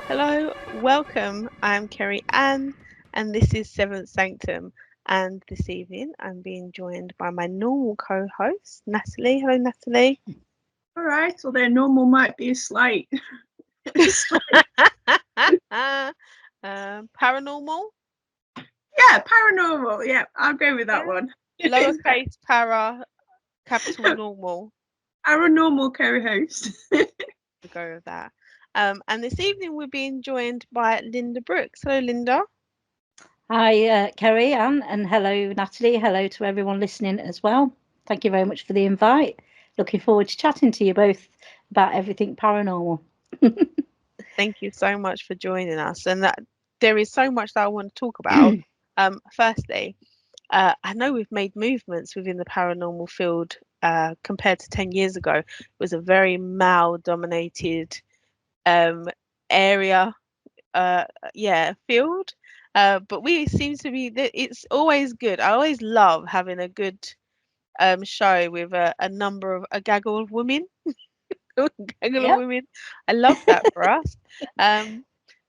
Hello, welcome. I'm Kerry Ann, and this is Seventh Sanctum. And this evening, I'm being joined by my normal co-host, Natalie. Hello, Natalie. All right, although normal might be a slight. Paranormal, Yeah, paranormal. Yeah, I'll go with that yeah. one. Lowercase para, capital normal. Paranormal co-host. We'll go with that. And this evening, we're being joined by Lynda Brooks. Hello, Lynda. Hi, Kerry, Ann, and hello, Natalie. Hello to everyone listening as well. Thank you very much for the invite. Looking forward to chatting to you both about everything paranormal. Thank you so much for joining us. And that there is so much that I want to talk about. Firstly, I know we've made movements within the paranormal field compared to 10 years ago. It was a very male dominated um, area, field. But we seem to be, it's always good. I always love having a good show with a number of, a gaggle of women. Gaggle of Yep. women. I love that for us. Um,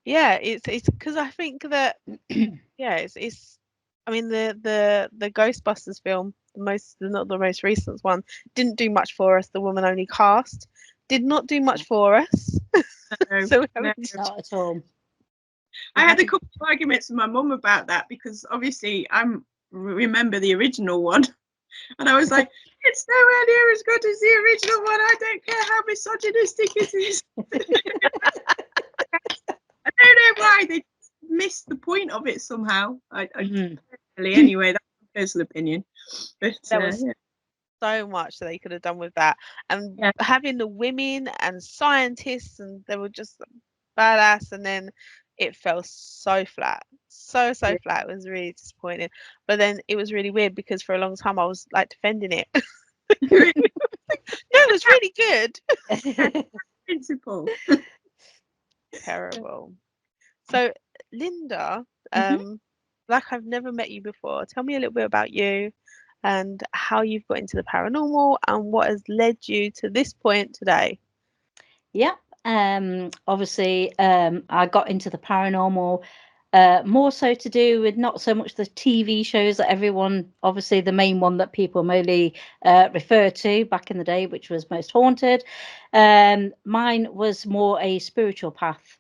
yeah, it's because I think that yeah, it's I mean the Ghostbusters film, not the most recent one, didn't do much for us. The woman only cast did not do much for us. No, So we no. haven't Not at all. we I had a haven't couple of arguments with my mum about that because obviously I remember the original one, and I was like, "It's nowhere near as good as the original one. I don't care how misogynistic it is." I don't know why they missed the point of it somehow. Mm. Personally, anyway, that's my personal opinion. But there was yeah. so much that they could have done with that. And Yeah. having the women and scientists and they were just badass, and then it fell so flat. So flat. It was really disappointing. But then it was really weird because for a long time I was like defending it. No, it was really good. Principle. Terrible. So, Linda, Mhm. like I've never met you before. Tell me a little bit about you and how you've got into the paranormal and what has led you to this point today. Yeah. Obviously, I got into the paranormal more so to do with not so much the TV shows that everyone, obviously, the main one that people mainly refer to back in the day, which was Most Haunted. Mine was more a spiritual path.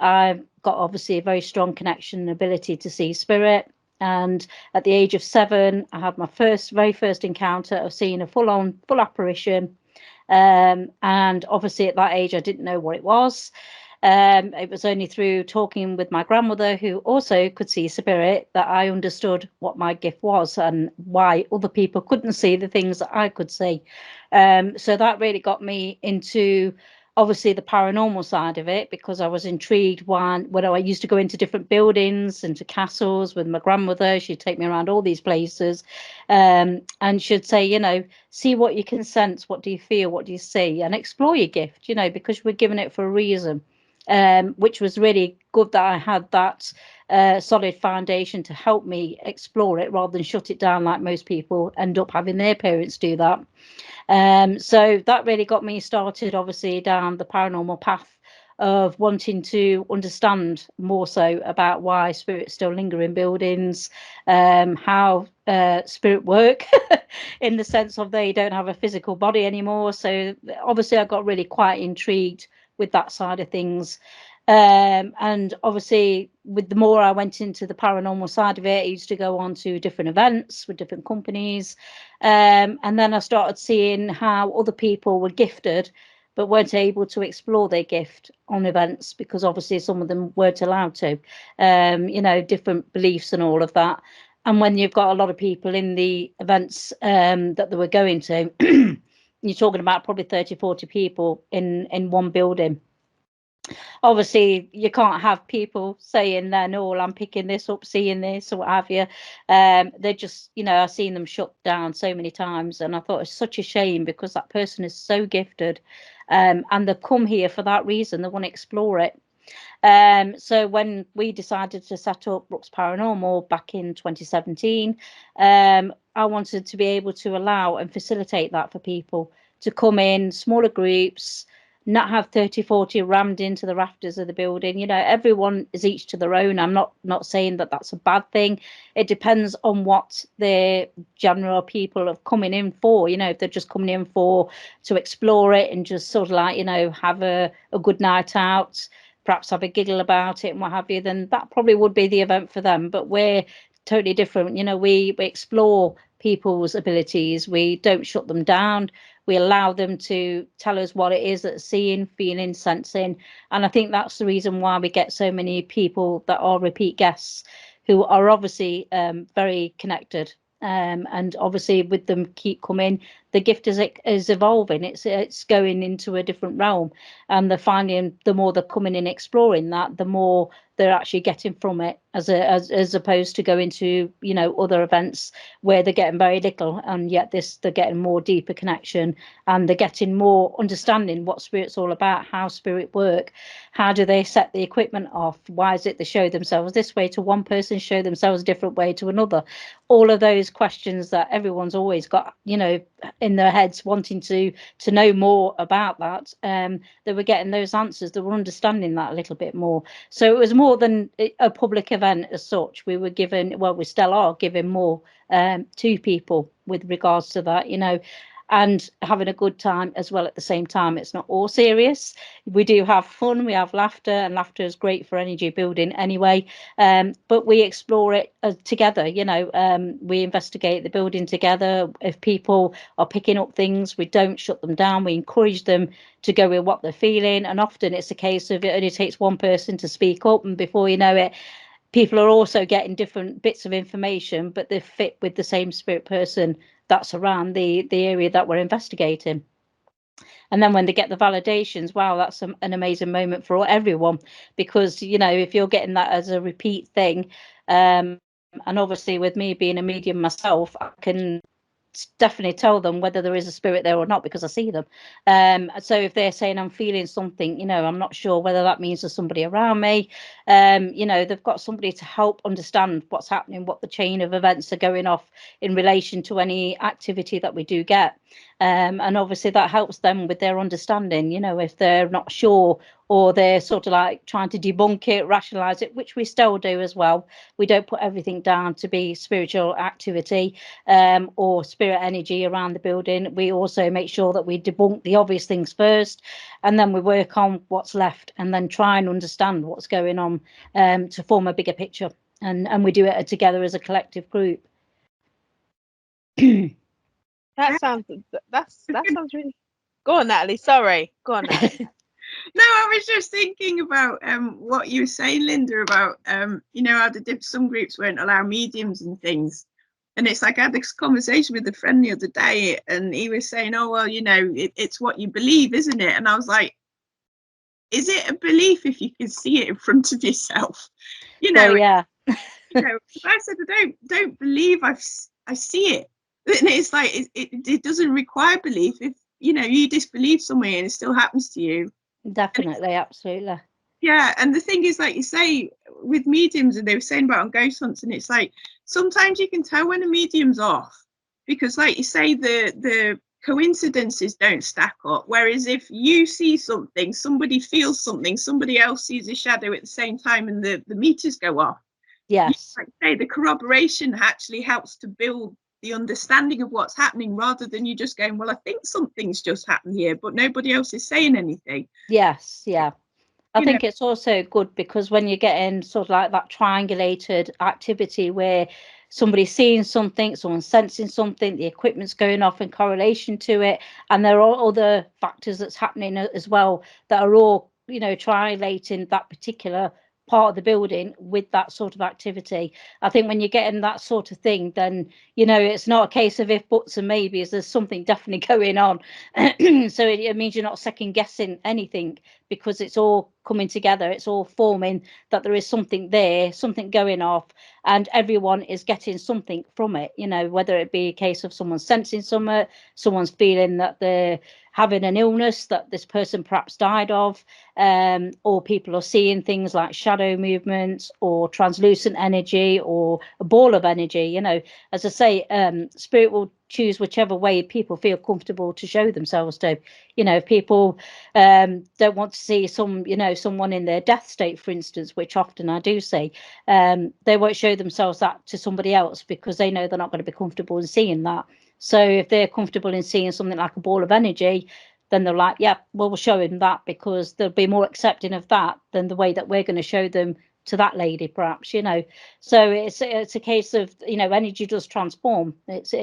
I've got obviously a very strong connection and ability to see spirit. And at the age of 7, I had my very first encounter of seeing a full apparition. And obviously, at that age, I didn't know what it was. It was only through talking with my grandmother, who also could see spirit, that I understood what my gift was and why other people couldn't see the things that I could see. So that really got me into obviously the paranormal side of it, because I was intrigued when I used to go into different buildings, into castles with my grandmother. She'd take me around all these places, and she'd say, see what you can sense, what do you feel, what do you see, and explore your gift, because we're given it for a reason. Which was really good that I had that solid foundation to help me explore it rather than shut it down like most people end up having their parents do that. So that really got me started, obviously, down the paranormal path of wanting to understand more so about why spirits still linger in buildings, how spirit work in the sense of they don't have a physical body anymore. So obviously I got really quite intrigued with that side of things. And obviously, with the more I went into the paranormal side of it, I used to go on to different events with different companies. And then I started seeing how other people were gifted but weren't able to explore their gift on events, because obviously some of them weren't allowed to, different beliefs and all of that. And when you've got a lot of people in the events that they were going to, you're talking about probably 30, 40 people in one building. Obviously you can't have people saying then, oh, I'm picking this up, seeing this, or what have you. They just, I've seen them shut down so many times, and I thought it's such a shame, because that person is so gifted, and they've come here for that reason. They want to explore it. So when we decided to set up Brookes Paranormal back in 2017, I wanted to be able to allow and facilitate that for people to come in smaller groups, not have 30, 40 rammed into the rafters of the building. You know, everyone is each to their own. I'm not saying that that's a bad thing. It depends on what the general people are coming in for. You know, if they're just coming in for to explore it and just sort of like, you know, have a good night out, perhaps have a giggle about it and what have you, then that probably would be the event for them. But we're totally different. You know, we explore people's abilities. We don't shut them down. We allow them to tell us what it is that's seeing, feeling, sensing. And I think that's the reason why we get so many people that are repeat guests who are obviously very connected. And obviously with them keep coming, the gift is evolving. It's going into a different realm, and they're finding the more they're coming in exploring that, the more they're actually getting from it, as opposed to going to, you know, other events where they're getting very little, and yet they're getting more deeper connection, and they're getting more understanding what spirit's all about, how spirit work, how do they set the equipment off, why is it they show themselves this way to one person, show themselves a different way to another. All of those questions that everyone's always got, you know, in their heads, wanting to know more about that. They were getting those answers, they were understanding that a little bit more. So it was more than a public event as such. We were given, well, we still are giving more to people with regards to that, you know, and having a good time as well at the same time. It's not all serious. We do have fun, we have laughter, and laughter is great for energy building anyway. But we explore it together, you know. We investigate the building together. If people are picking up things, we don't shut them down. We encourage them to go with what they're feeling. And often it's a case of it only takes one person to speak up, and before you know it, people are also getting different bits of information, but they fit with the same spirit person that's around the area that we're investigating. And then when they get the validations, wow, that's an amazing moment for everyone, because, you know, if you're getting that as a repeat thing, and obviously with me being a medium myself, I can definitely tell them whether there is a spirit there or not, because I see them. So if they're saying I'm feeling something, you know, I'm not sure whether that means there's somebody around me. You know, they've got somebody to help understand what's happening, what the chain of events are going off in relation to any activity that we do get. And obviously that helps them with their understanding, you know, if they're not sure, or they're sort of like trying to debunk it, rationalize it, which we still do as well. We don't put everything down to be spiritual activity or spirit energy around the building. We also make sure that we debunk the obvious things first, and then we work on what's left, and then try and understand what's going on to form a bigger picture. And we do it together as a collective group. That sounds really. Go on, Natalie. Sorry. Go on, Natalie. No, I was just thinking about what you were saying, Lynda, about you know, how some groups won't allow mediums and things. And it's like I had this conversation with a friend the other day, and he was saying, oh, well, you know, it's what you believe, isn't it? And I was like, is it a belief if you can see it in front of yourself? You know, so yeah. You know, I said, I don't believe I see it. And it's like it doesn't require belief. If, you know, you disbelieve somewhere and it still happens to you. Definitely, absolutely. Yeah, and the thing is, like you say, with mediums, and they were saying about on ghost hunts, and it's like sometimes you can tell when a medium's off, because, like you say, the coincidences don't stack up. Whereas if you see something, somebody feels something, somebody else sees a shadow at the same time, and the meters go off. Yes. Like say, the corroboration actually helps to build the understanding of what's happening, rather than you just going, well, I think something's just happened here, but nobody else is saying anything. Yes, yeah. I think it's also good because when you're getting sort of like that triangulated activity where somebody's seeing something, someone's sensing something, the equipment's going off in correlation to it, and there are other factors that's happening as well that are all, you know, triangulating that particular part of the building with that sort of activity. I think when you're getting that sort of thing, then, you know, it's not a case of if, buts and maybes, there's something definitely going on. So it means you're not second guessing anything, because it's all coming together, it's all forming that there is something there, something going off, and everyone is getting something from it, you know, whether it be a case of someone sensing something, someone's feeling that they're having an illness that this person perhaps died of, or people are seeing things like shadow movements or translucent energy or a ball of energy. You know, as I say, spirit will choose whichever way people feel comfortable to show themselves to. You know, if people don't want to see someone in their death state, for instance, which often I do see, they won't show themselves that to somebody else because they know they're not going to be comfortable in seeing that. So if they're comfortable in seeing something like a ball of energy, then they're like, yeah, well, we'll show him that, because they'll be more accepting of that than the way that we're going to show them to that lady, perhaps, you know. So it's a case of, you know, energy does transform. It's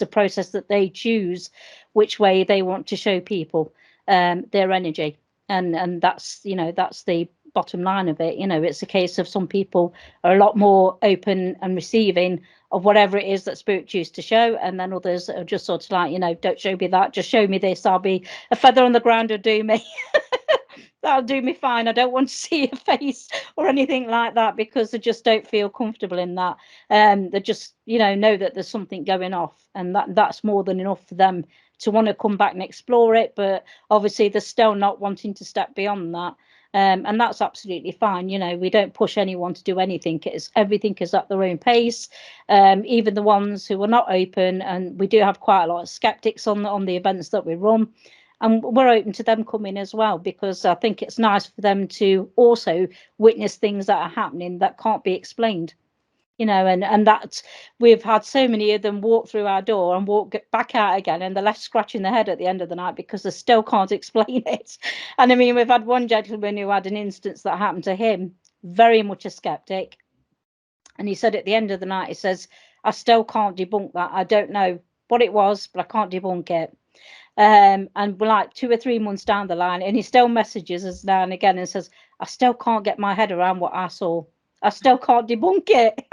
a process that they choose which way they want to show people their energy, and that's, you know, that's the bottom line of it. You know, it's a case of some people are a lot more open and receiving of whatever it is that spirit choose to show, and then others are just sort of like, you know, don't show me that, just show me this, I'll be a feather on the ground will do me. That'll do me fine. I don't want to see a face or anything like that, because they just don't feel comfortable in that. They just, you know that there's something going off, and that's more than enough for them to want to come back and explore it. But obviously they're still not wanting to step beyond that. And that's absolutely fine. You know, we don't push anyone to do anything. Everything is at their own pace. Even the ones who are not open, and we do have quite a lot of skeptics on the events that we run. And we're open to them coming as well, because I think it's nice for them to also witness things that are happening that can't be explained. You know, and that we've had so many of them walk through our door and walk back out again, and they're left scratching their head at the end of the night because they still can't explain it. And I mean, we've had one gentleman who had an instance that happened to him, very much a skeptic, and he said at the end of the night, he says, I still can't debunk that. I don't know what it was, but I can't debunk it. And we're like 2 or 3 months down the line, and he still messages us now and again and says, I still can't get my head around what I saw. I still can't debunk it.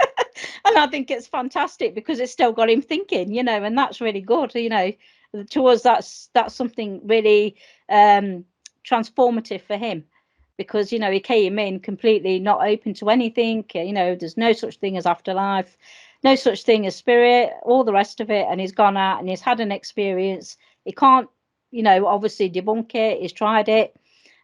And I think it's fantastic, because it's still got him thinking, you know, and that's really good. You know, to us, that's something really transformative for him, because, you know, he came in completely not open to anything. You know, there's no such thing as afterlife, no such thing as spirit, all the rest of it. And he's gone out and he's had an experience. He can't, you know, obviously debunk it. He's tried it.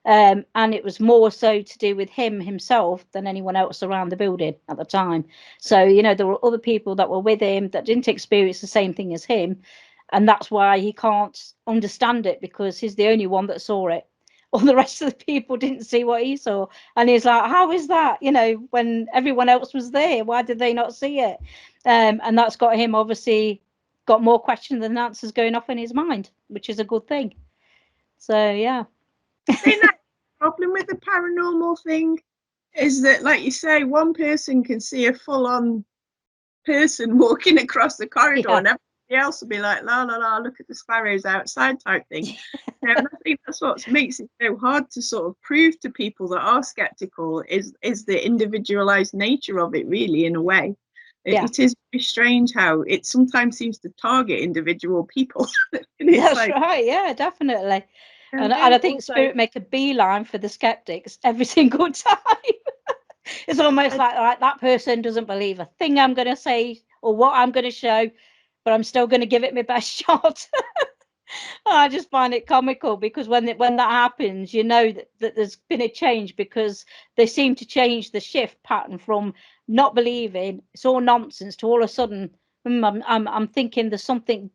And it was more so to do with himself than anyone else around the building at the time. So, you know, there were other people that were with him that didn't experience the same thing as him. And that's why he can't understand it, because he's the only one that saw it. All the rest of the people didn't see what he saw. And he's like, how is that? You know, when everyone else was there, why did they not see it? And that's got him obviously got more questions than answers going off in his mind, which is a good thing. So, yeah. The problem with the paranormal thing is that, like you say, one person can see a full-on person walking across the corridor, and everybody else will be like, la la la, look at the sparrows outside type thing. And I think that's what makes it so hard to sort of prove to people that are skeptical is the individualized nature of it, really, in a way. It is very strange how it sometimes seems to target individual people. That's like, right, yeah, definitely. And I think also, spirit make a beeline for the skeptics every single time. It's almost like that person doesn't believe a thing I'm going to say or what I'm going to show, but I'm still going to give it my best shot. I just find it comical, because when that happens, you know that there's been a change, because they seem to change the shift pattern from not believing it's all nonsense to all of a sudden, I'm thinking there's something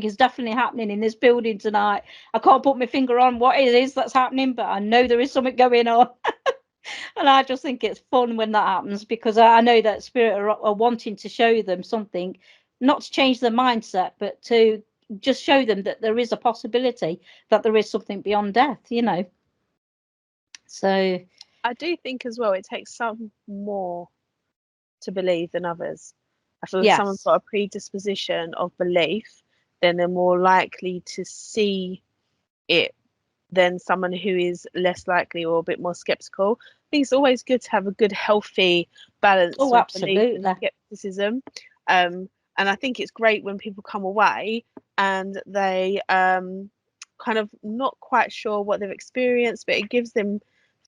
is definitely happening in this building tonight. I can't put my finger on what it is that's happening, but I know there is something going on. And I just think it's fun when that happens, because I know that spirit are wanting to show them something, not to change their mindset, but to just show them that there is a possibility that there is something beyond death, you know. So I do think as well it takes some more to believe than others. I feel if someone's got a predisposition of belief, then they're more likely to see it than someone who is less likely or a bit more skeptical. I think it's always good to have a good, healthy balance of belief and skepticism. And I think it's great when people come away and they kind of not quite sure what they've experienced, but it gives them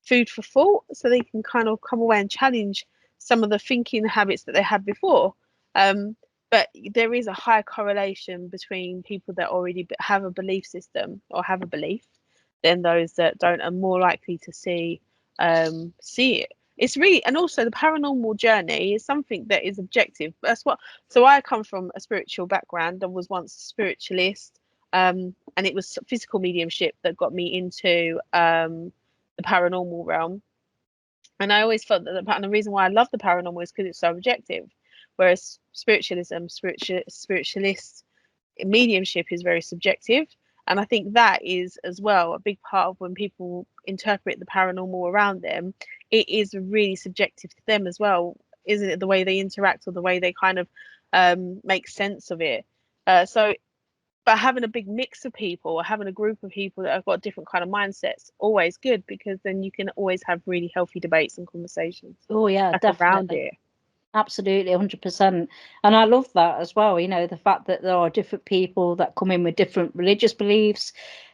food for thought, so they can kind of come away and challenge some of the thinking habits that they had before. But there is a high correlation between people that already have a belief system or have a belief than those that don't, are more likely to see it. it's really, and also the paranormal journey is something that is objective. That's what, so I come from a spiritual background. I was once a spiritualist, and it was physical mediumship that got me into the paranormal realm. And I always felt that and the reason why I love the paranormal is because it's so objective, whereas spiritualist mediumship is very subjective. And I think that is as well a big part of when people interpret the paranormal around them. It is really subjective to them as well, isn't it? The way they interact or the way they kind of make sense of it. So, but having a big mix of people or having a group of people that have got different kind of mindsets, always good, because then you can always have really healthy debates and conversations. Oh yeah, Around definitely. it. Absolutely, 100%. And I love that as well, you know, the fact that there are different people that come in with different religious beliefs,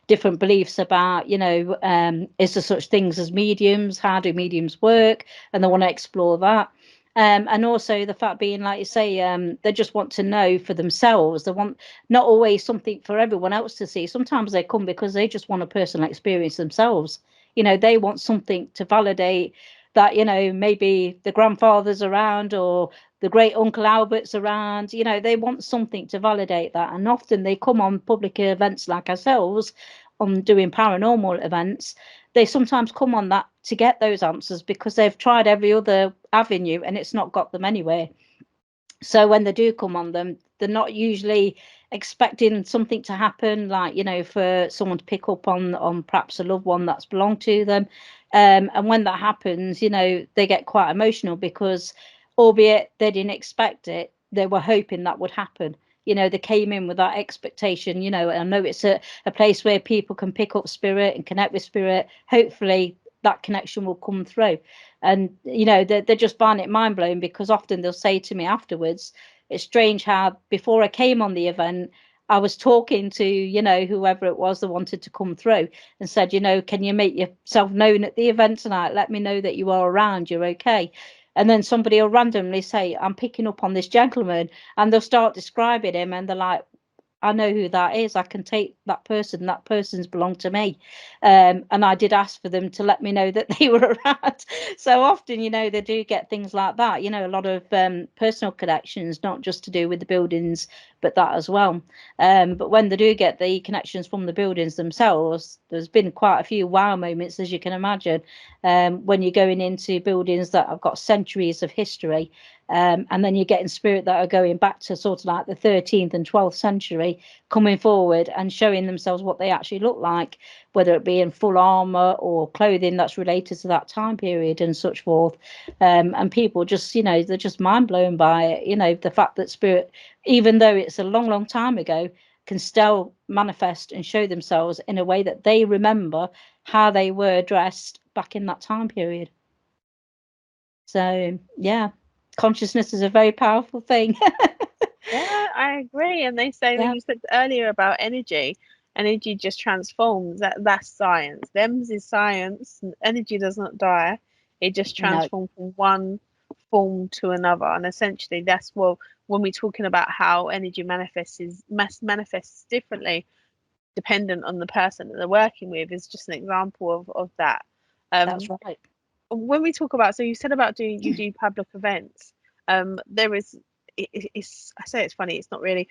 different beliefs about, you know, is there such things as mediums? How do mediums work? And they want to explore that. And also the fact being, like you say, they just want to know for themselves. They want not always something for everyone else to see. Sometimes they come because they just want a personal experience themselves. You know, they want something to validate that, you know, maybe the grandfather's around or the great uncle Albert's around. You know, they want something to validate that. And often they come on public events like ourselves, on doing paranormal events. They sometimes come on that to get those answers because they've tried every other avenue and it's not got them anywhere. So when they do come on them, they're not usually expecting something to happen, like, you know, for someone to pick up on perhaps a loved one that's belonged to them. And when that happens, you know, they get quite emotional because, albeit they didn't expect it, they were hoping that would happen. You know, they came in with that expectation, you know, and I know it's a place where people can pick up spirit and connect with spirit. Hopefully that connection will come through. And, you know, they're just finding it mind blowing because often they'll say to me afterwards, it's strange how before I came on the event, I was talking to, you know, whoever it was that wanted to come through and said, you know, can you make yourself known at the event tonight? Let me know that you are around, you're okay. And then somebody will randomly say, I'm picking up on this gentleman, and they'll start describing him and they're like, I know who that is. I can take that person. That person's belonged to me. And I did ask for them to let me know that they were around. So often, you know, they do get things like that, you know, a lot of personal connections, not just to do with the buildings, but that as well. But when they do get the connections from the buildings themselves, there's been quite a few wow moments, as you can imagine, when you're going into buildings that have got centuries of history. And then you're getting spirit that are going back to sort of like the 13th and 12th century, coming forward and showing themselves what they actually look like, whether it be in full armor or clothing that's related to that time period and such forth. And people just, you know, they're just mind blown by it. You know, the fact that spirit, even though it's a long, long time ago, can still manifest and show themselves in a way that they remember how they were dressed back in that time period. So, yeah. Consciousness is a very powerful thing. Yeah, I agree. And they say that you said earlier about energy just transforms. That's science. Them's is science. Energy does not die. It just transforms from one form to another. And essentially that's when we're talking about how energy manifests differently dependent on the person that they're working with, is just an example of that. That's right. When we talk about, so you said about you do public events, there is, it's, I say it's funny, it's not really,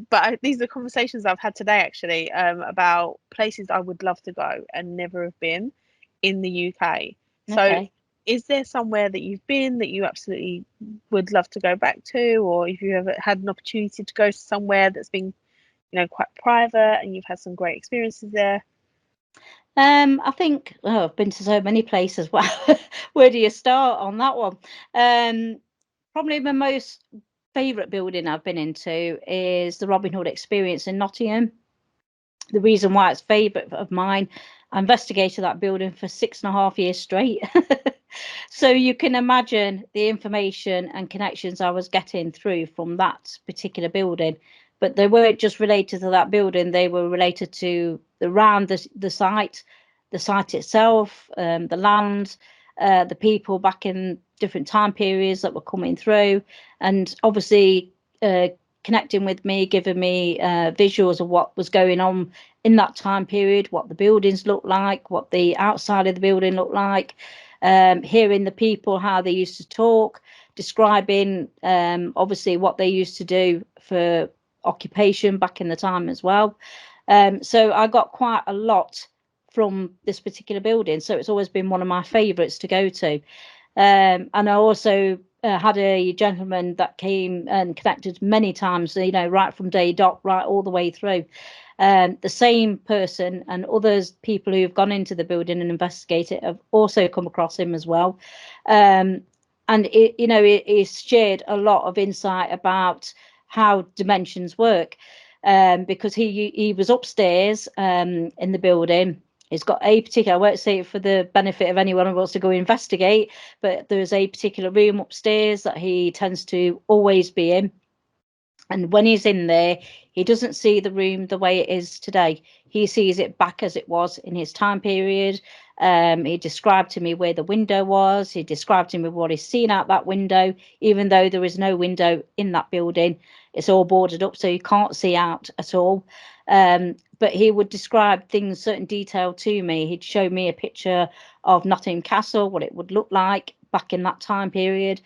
but these are conversations I've had today actually, about places I would love to go and never have been in the UK. So is there somewhere that you've been that you absolutely would love to go back to, or if you ever had an opportunity to go somewhere that's been, you know, quite private and you've had some great experiences there? I think, I've been to so many places. Well, where do you start on that one? Probably my most favourite building I've been into is the Robin Hood Experience in Nottingham. The reason why it's favourite of mine, I investigated that building for 6.5 years straight. So you can imagine the information and connections I was getting through from that particular building. But they weren't just related to that building, they were related to around the site itself, the land, the people back in different time periods that were coming through, and obviously connecting with me, giving me visuals of what was going on in that time period, what the buildings looked like, what the outside of the building looked like, hearing the people, how they used to talk, describing obviously what they used to do for occupation back in the time as well. So I got quite a lot from this particular building, so it's always been one of my favourites to go to. And I also had a gentleman that came and connected many times, you know, right from day dot, right all the way through. The same person and others, people who've gone into the building and investigated, have also come across him as well. And it, you know, it's shared a lot of insight about how dimensions work, because he was upstairs in the building. He's got a particular, I won't say it for the benefit of anyone who wants to go investigate, but there's a particular room upstairs that he tends to always be in. And when he's in there, he doesn't see the room the way it is today. He sees it back as it was in his time period. He described to me where the window was. He described to me what he's seen out that window, even though there is no window in that building. It's all boarded up, so you can't see out at all. But he would describe things, certain detail to me. He'd show me a picture of Nottingham Castle, what it would look like back in that time period.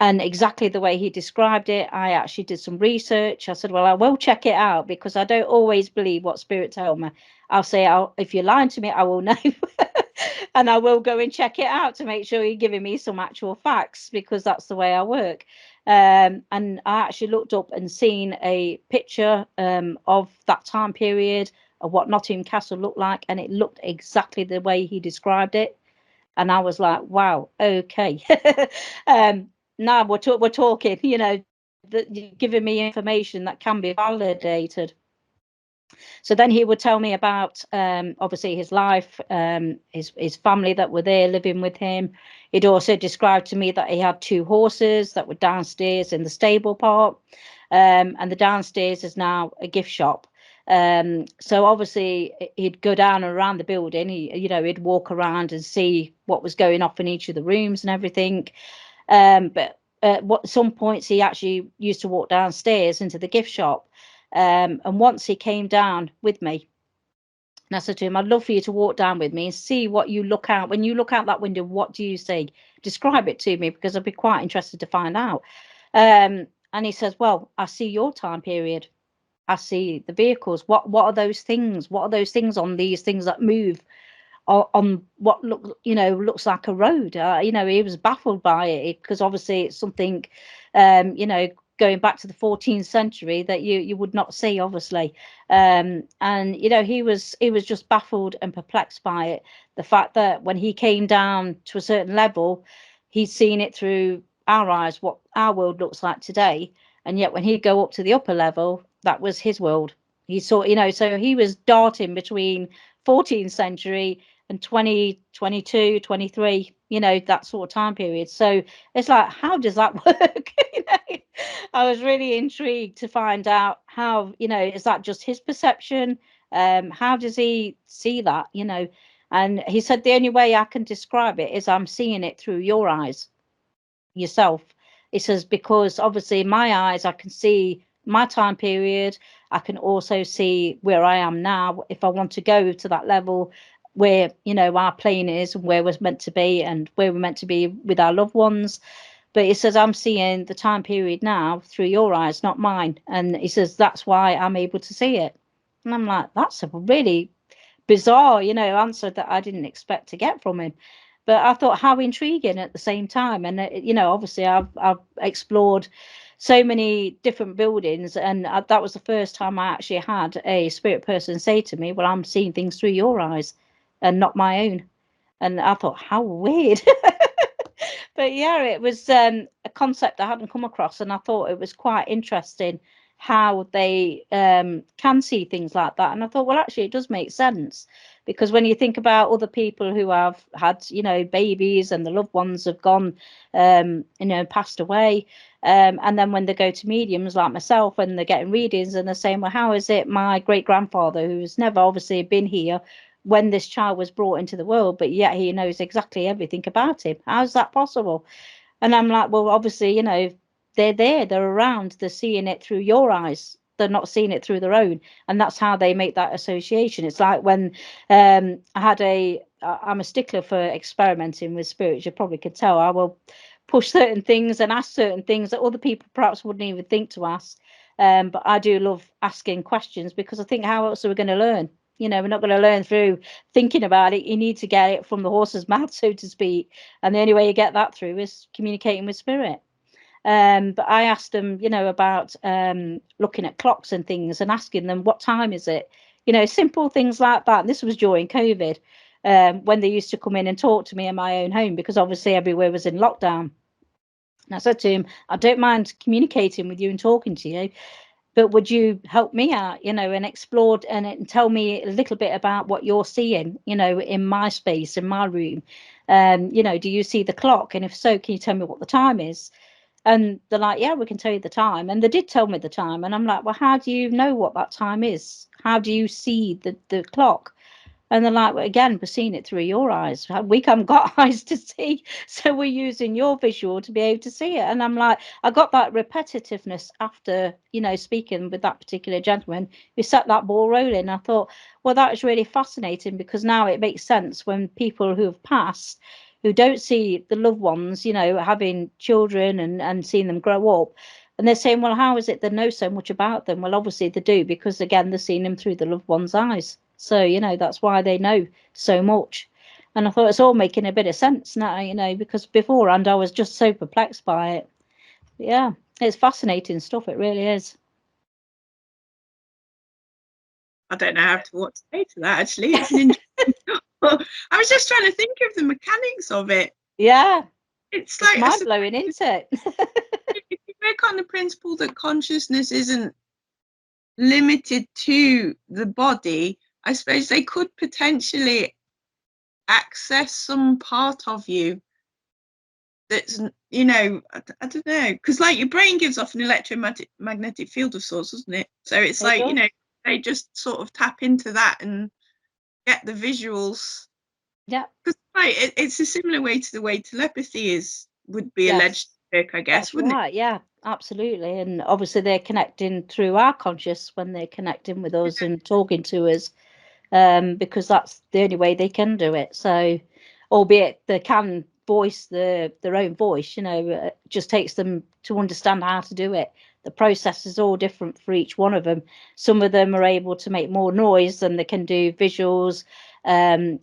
And exactly the way he described it, I actually did some research. I said, well, I will check it out, because I don't always believe what spirit tell me. I'll say, if you're lying to me, I will know. And I will go and check it out to make sure you're giving me some actual facts, because that's the way I work. And I actually looked up and seen a picture of that time period of what Nottingham Castle looked like, and it looked exactly the way he described it. And I was like, wow, okay. Now we're talking, you know, that you're giving me information that can be validated. So then he would tell me about obviously his life, his family that were there living with him. He'd also described to me that he had 2 horses that were downstairs in the stable part, and the downstairs is now a gift shop. So obviously he'd go down and around the building. He'd walk around and see what was going off in each of the rooms and everything. But at some points he actually used to walk downstairs into the gift shop. And once he came down with me, and I said to him, I'd love for you to walk down with me and see what you look out. When you look out that window, what do you see? Describe it to me, because I'd be quite interested to find out. And he says, well, I see your time period. I see the vehicles. What are those things? What are those things on these things that move on what looks like a road? He was baffled by it, because obviously it's something, going back to the 14th century that you would not see, obviously. And he was just baffled and perplexed by it. The fact that when he came down to a certain level, he'd seen it through our eyes, what our world looks like today, and yet when he'd go up to the upper level, that was his world. He saw, so he was darting between 14th century and 2022 23, that sort of time period. So it's like, how does that work? I was really intrigued to find out how, is that just his perception? How does he see that? And he said the only way I can describe it is I'm seeing it through your eyes, yourself. He says, because obviously my eyes, I can see my time period. I can also see where I am now. If I want to go to that level where, our plane is and where we're meant to be and where we're meant to be with our loved ones. But he says, I'm seeing the time period now through your eyes, not mine. And he says, that's why I'm able to see it. And I'm like, that's a really bizarre, answer that I didn't expect to get from him. But I thought, how intriguing at the same time. And, obviously I've explored so many different buildings, and that was the first time I actually had a spirit person say to me, well, I'm seeing things through your eyes and not my own. And I thought, how weird. But yeah, it was a concept I hadn't come across, and I thought it was quite interesting how they can see things like that. And I thought, well, actually it does make sense, because when you think about other people who have had, babies and the loved ones have gone, passed away, and then when they go to mediums like myself and they're getting readings and they're saying, well, how is it my great grandfather, who's never obviously been here when this child was brought into the world, but yet he knows exactly everything about him? How's that possible? And I'm like, well, obviously, they're there, they're around, they're seeing it through your eyes, they're not seeing it through their own, and that's how they make that association. It's like when I'm a stickler for experimenting with spirits. You probably could tell. I will push certain things and ask certain things that other people perhaps wouldn't even think to ask. But I do love asking questions, because I think, how else are we going to learn? You know, we're not going to learn through thinking about it. You need to get it from the horse's mouth, so to speak. And the only way you get that through is communicating with spirit. But I asked them, you know, about looking at clocks and things and asking them, what time is it? You know, simple things like that. And this was during COVID, when they used to come in and talk to me in my own home, because obviously everywhere was in lockdown. And I said to him, I don't mind communicating with you and talking to you, but would you help me out, you know, and explore and tell me a little bit about what you're seeing, you know, in my space, in my room? You know, do you see the clock? And if so, can you tell me what the time is? And they're like, yeah, we can tell you the time. And they did tell me the time. And I'm like, well, how do you know what that time is? How do you see the clock? And they're like, well, again, we're seeing it through your eyes. We haven't got eyes to see, so we're using your visual to be able to see it. And I'm like, I got that repetitiveness after, you know, speaking with that particular gentleman who set that ball rolling. I thought, well, that is really fascinating, because now it makes sense when people who have passed, who don't see the loved ones, you know, having children and seeing them grow up. And they're saying, well, how is it they know so much about them? Well, obviously they do, because again, they're seeing them through the loved one's eyes. So, you know, that's why they know so much. And I thought it's all making a bit of sense now, you know, because beforehand I was just so perplexed by it. But yeah, it's fascinating stuff. It really is. I don't know what to say to that, actually. It's an interesting I was just trying to think of the mechanics of it. Yeah. It's like mind blowing, isn't it? If you work on the principle that consciousness isn't limited to the body, I suppose they could potentially access some part of you that's, you know, I don't know, because like your brain gives off an electromagnetic field of sorts, doesn't it? So it's like, you know, they just sort of tap into that and get the visuals. Yeah, because right, it's a similar way to the way telepathy would be alleged to work, I guess. that's wouldn't right. Yeah, absolutely. And obviously they're connecting through our conscious when they're connecting with us and talking to us, because that's the only way they can do it. So, albeit they can voice their own voice, you know, it just takes them to understand how to do it. The process is all different for each one of them. Some of them are able to make more noise than they can do visuals,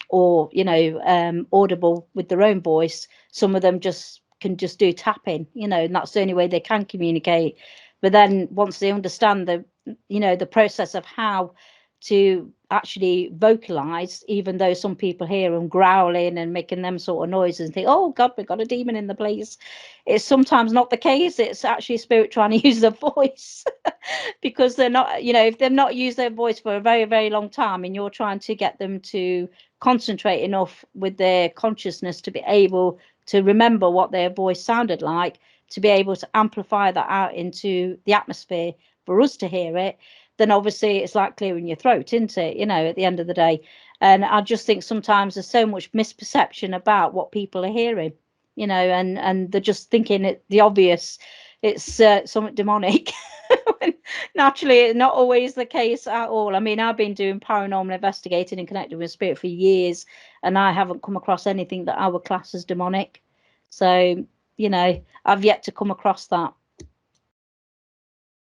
or, you know, audible with their own voice. Some of them can just do tapping, you know, and that's the only way they can communicate. But then once they understand you know, the process of how to actually vocalize, even though some people hear them growling and making them sort of noises and think, oh God, we've got a demon in the place. It's sometimes not the case. It's actually a spirit trying to use their voice because they're not, you know, if they've not used their voice for a very, very long time and you're trying to get them to concentrate enough with their consciousness to be able to remember what their voice sounded like, to be able to amplify that out into the atmosphere for us to hear it, then obviously it's like clearing your throat, isn't it? You know, at the end of the day. And I just think sometimes there's so much misperception about what people are hearing, you know, and they're just thinking the obvious, it's something demonic. Naturally, it's not always the case at all. I mean, I've been doing paranormal investigating and connecting with spirit for years, and I haven't come across anything that I would class as demonic. So, you know, I've yet to come across that.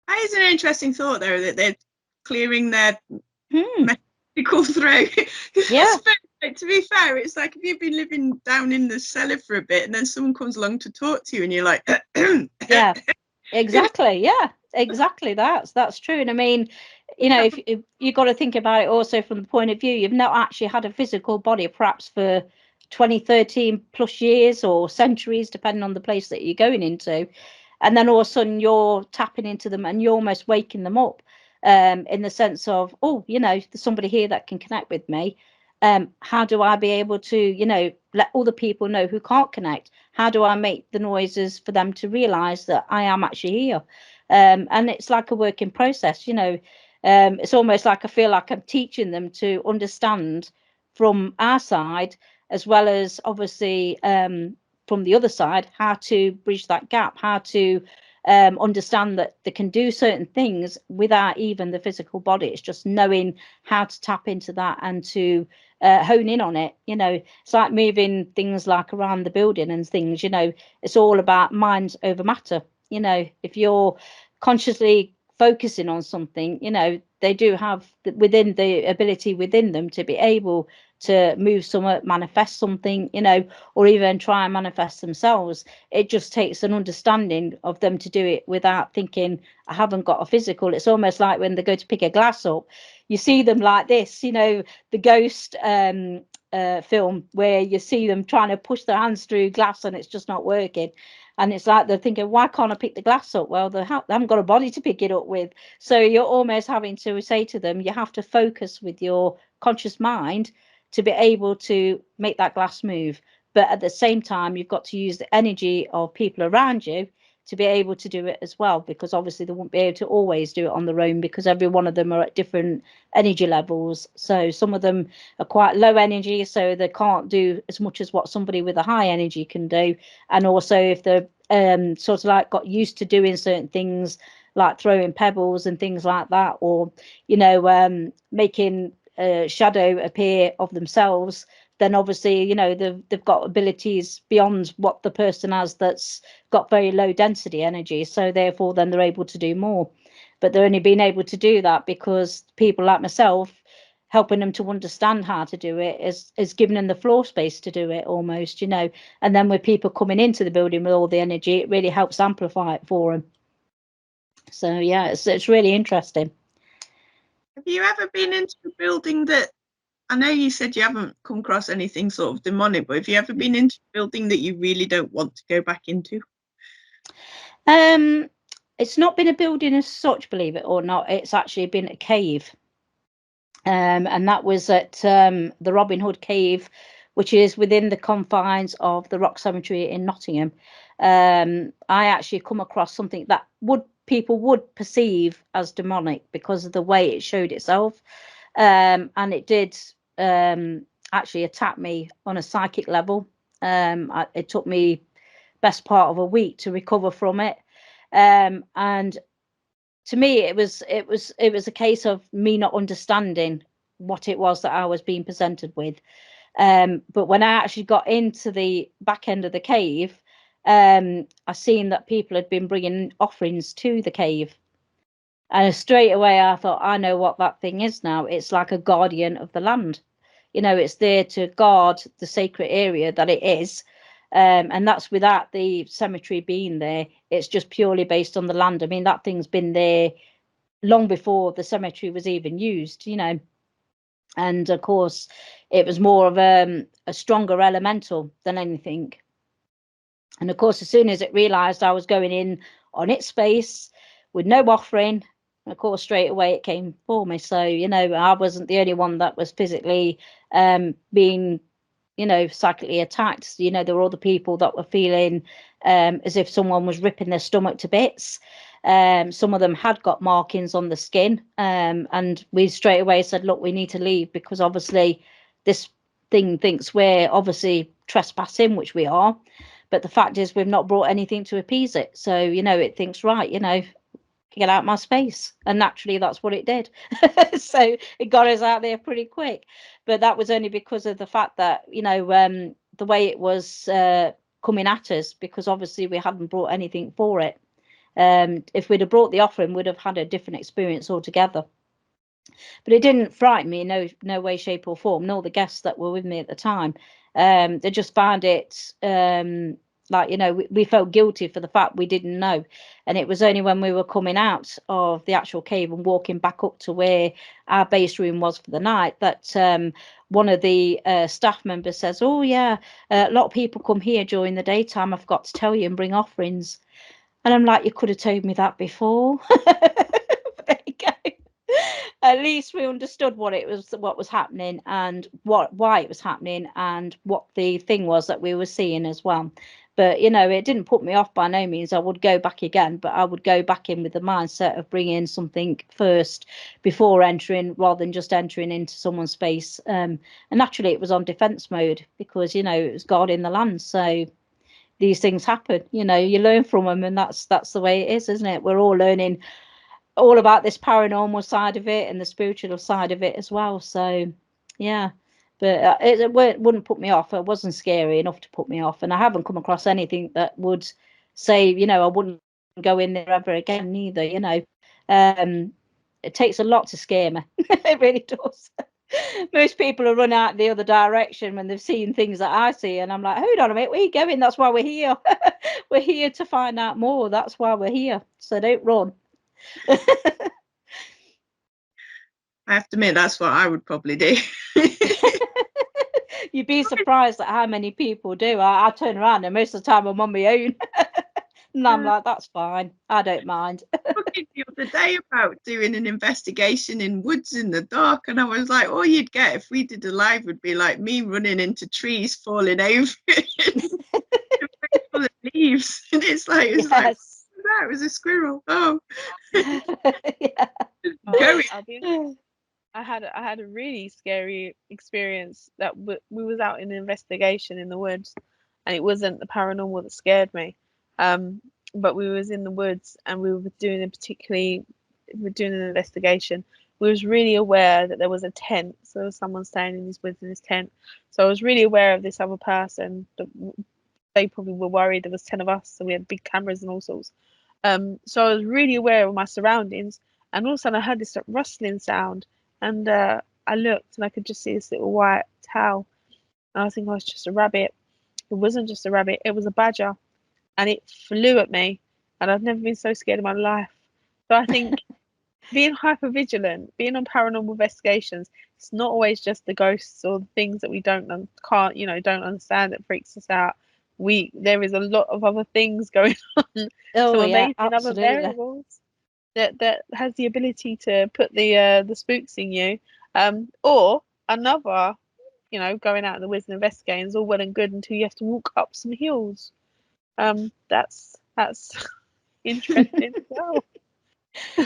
That is an interesting thought, though, that they're clearing their medical throat. Yeah. To be fair, it's like if you've been living down in the cellar for a bit and then someone comes along to talk to you and you're like, yeah, exactly. Yeah, exactly. That's true. And I mean, you know, if you got to think about it also from the point of view, you've not actually had a physical body perhaps for 20, 13 plus years or centuries, depending on the place that you're going into. And then all of a sudden you're tapping into them and you're almost waking them up, in the sense of, oh, you know, there's somebody here that can connect with me. How do I be able to, you know, let other people know who can't connect? How do I make the noises for them to realize that I am actually here? And it's like a working process, you know. It's almost like I feel like I'm teaching them to understand from our side, as well as obviously from the other side, how to bridge that gap, how to understand that they can do certain things without even the physical body. It's just knowing how to tap into that and to hone in on it. You know, it's like moving things like around the building and things. You know, it's all about mind over matter. You know, if you're consciously focusing on something, you know, they do have within the ability within them to be able to move somewhere, manifest something, you know, or even try and manifest themselves. It just takes an understanding of them to do it without thinking, I haven't got a physical. It's almost like when they go to pick a glass up, you see them like this, you know, the ghost film where you see them trying to push their hands through glass and it's just not working. And it's like they're thinking, why can't I pick the glass up? Well, they haven't got a body to pick it up with. So you're almost having to say to them, you have to focus with your conscious mind to be able to make that glass move. But at the same time, you've got to use the energy of people around you to be able to do it as well, because obviously they won't be able to always do it on their own, because every one of them are at different energy levels. So some of them are quite low energy, so they can't do as much as what somebody with a high energy can do. And also if they're sort of like got used to doing certain things like throwing pebbles and things like that, or, you know, making shadow appear of themselves, then obviously, you know, they've got abilities beyond what the person has that's got very low density energy. So therefore, then they're able to do more. But they're only being able to do that because people like myself helping them to understand how to do it is giving them the floor space to do it almost, you know. And then with people coming into the building with all the energy, it really helps amplify it for them. So yeah, it's really interesting. Have you ever been into a building that, I know you said you haven't come across anything sort of demonic, but have you ever been into a building that you really don't want to go back into? It's not been a building as such, believe it or not. It's actually been a cave. And that was at the Robin Hood Cave, which is within the confines of the Rock Cemetery in Nottingham. I actually come across something that people would perceive as demonic because of the way it showed itself. And it did actually attack me on a psychic level. It took me best part of a week to recover from it. And to me, it was a case of me not understanding what it was that I was being presented with. But when I actually got into the back end of the cave, I seen that people had been bringing offerings to the cave. And straight away, I thought, I know what that thing is now. It's like a guardian of the land. You know, it's there to guard the sacred area that it is. And that's without the cemetery being there. It's just purely based on the land. I mean, that thing's been there long before the cemetery was even used, you know. And of course, it was more of a stronger elemental than anything. And of course, as soon as it realized I was going in on its space with no offering, of course, straight away it came for me. So, you know, I wasn't the only one that was physically being, you know, psychically attacked. You know, there were other people that were feeling as if someone was ripping their stomach to bits. Some of them had got markings on the skin, and we straight away said, look, we need to leave, because obviously this thing thinks we're obviously trespassing, which we are. But the fact is, we've not brought anything to appease it. So, you know, it thinks, right, you know, get out my space. And naturally, that's what it did. So it got us out there pretty quick. But that was only because of the fact that, you know, the way it was coming at us, because obviously we hadn't brought anything for it. If we'd have brought the offering, we'd have had a different experience altogether. But it didn't frighten me in no way, shape or form, nor the guests that were with me at the time. They just found it like, you know, we felt guilty for the fact we didn't know. And it was only when we were coming out of the actual cave and walking back up to where our base room was for the night that one of the staff members says, oh yeah, a lot of people come here during the daytime, I forgot to tell you, and bring offerings. And I'm like, you could have told me that before. There you go. At least we understood what was happening, and why it was happening, and what the thing was that we were seeing as well. But, you know, it didn't put me off by no means. I would go back again, but I would go back in with the mindset of bringing something first before entering, rather than just entering into someone's space. And naturally, it was on defense mode, because, you know, it was guarding the land. So these things happen. You know, you learn from them, and that's the way it is, isn't it? We're all learning all about this paranormal side of it and the spiritual side of it as well. So yeah, but it wouldn't put me off. It wasn't scary enough to put me off, and I haven't come across anything that would say, you know, I wouldn't go in there ever again neither. You know, it takes a lot to scare me. It really does. Most people will run out the other direction when they've seen things that I see, and I'm like, hold on a minute, where are you going? That's why we're here. We're here to find out more. That's why we're here. So don't run. I have to admit, that's what I would probably do. You'd be surprised at how many people do. I turn around and most of the time I'm on my own. And I'm like, that's fine. I don't mind. Talking the other day about doing an investigation in woods in the dark, and I was like, all you'd get if we did a live would be like me running into trees, falling over, full of leaves, and it's like, like, that was a squirrel. Oh, Yeah. I had a really scary experience that we was out in an investigation in the woods, and it wasn't the paranormal that scared me, but we was in the woods and we were doing an investigation. We was really aware that there was a tent, so there was someone staying in these woods in this tent. So I was really aware of this other person. They probably were worried there was 10 of us, so we had big cameras and all sorts. So I was really aware of my surroundings, and all of a sudden I heard this rustling sound. And I looked and I could just see this little white towel. And I think it was just a rabbit. It wasn't just a rabbit, it was a badger. And it flew at me. And I've never been so scared in my life. So I think being hyper vigilant, being on paranormal investigations, it's not always just the ghosts or the things that we don't understand that freaks us out. There is a lot of other things going on. Oh, Some yeah, amazing other variables that has the ability to put the spooks in you, or another, going out in the woods and investigating is all well and good until you have to walk up some hills. That's interesting as well.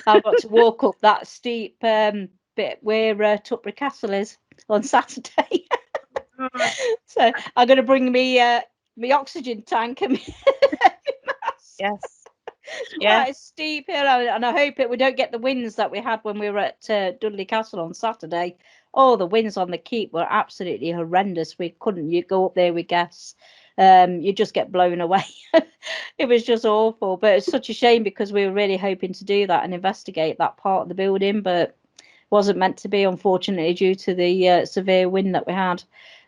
I've got to walk up that steep bit where Tutbury Castle is on Saturday. So I'm going to bring me my oxygen tank and Yes. Yeah, it's steep hill, and I hope we don't get the winds that we had when we were at Dudley Castle on Saturday. Oh, the winds on the keep were absolutely horrendous. You go up there with gas, you just get blown away. It was just awful, but it's such a shame because we were really hoping to do that and investigate that part of the building, but wasn't meant to be, unfortunately, due to the severe wind that we had.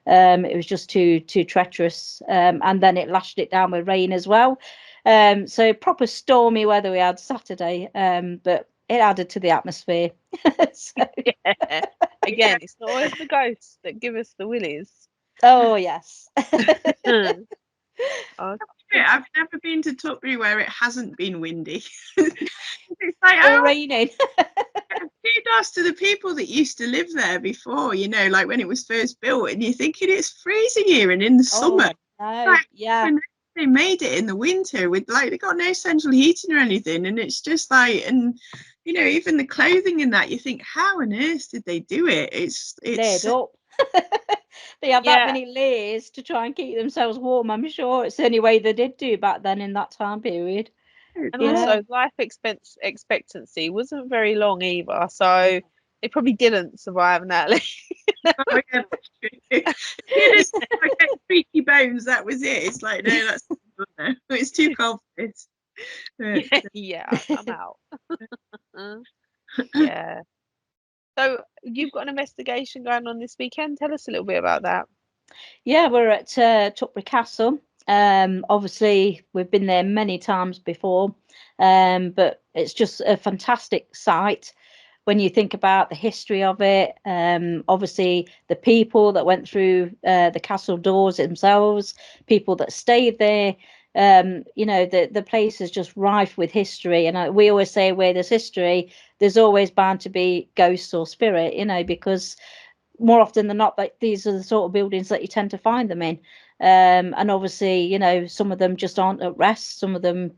It was just too treacherous, and then it lashed it down with rain as well. So proper stormy weather we had Saturday, but it added to the atmosphere. Yeah. Again, it's not always the ghosts that give us the willies. Oh, yes. I've never been to Tutbury where it hasn't been windy. It's like, or raining. Kudos to the people that used to live there before, like when it was first built, and you're thinking it's freezing here, and in the summer, yeah, they made it in the winter with they got no central heating or anything, and it's just like, and even the clothing and that, you think, how on earth did they do it? It's layered up. They have that many layers to try and keep themselves warm. I'm sure it's the only way they did do back then in that time period. And also, life expectancy wasn't very long either, so they probably didn't survive, Natalie. Oh, yeah, that's true. Just creaky bones, that was it. It's like, no, that's no. It's too cold for this. Yeah, I'm out. Yeah. So you've got an investigation going on this weekend. Tell us a little bit about that. Yeah, we're at Tutbury Castle. Obviously, we've been there many times before, but it's just a fantastic site when you think about the history of it. Obviously, the people that went through the castle doors themselves, people that stayed there. The place is just rife with history, and we always say where there's history, there's always bound to be ghosts or spirit, because more often than not, like, these are the sort of buildings that you tend to find them in. And obviously, some of them just aren't at rest, some of them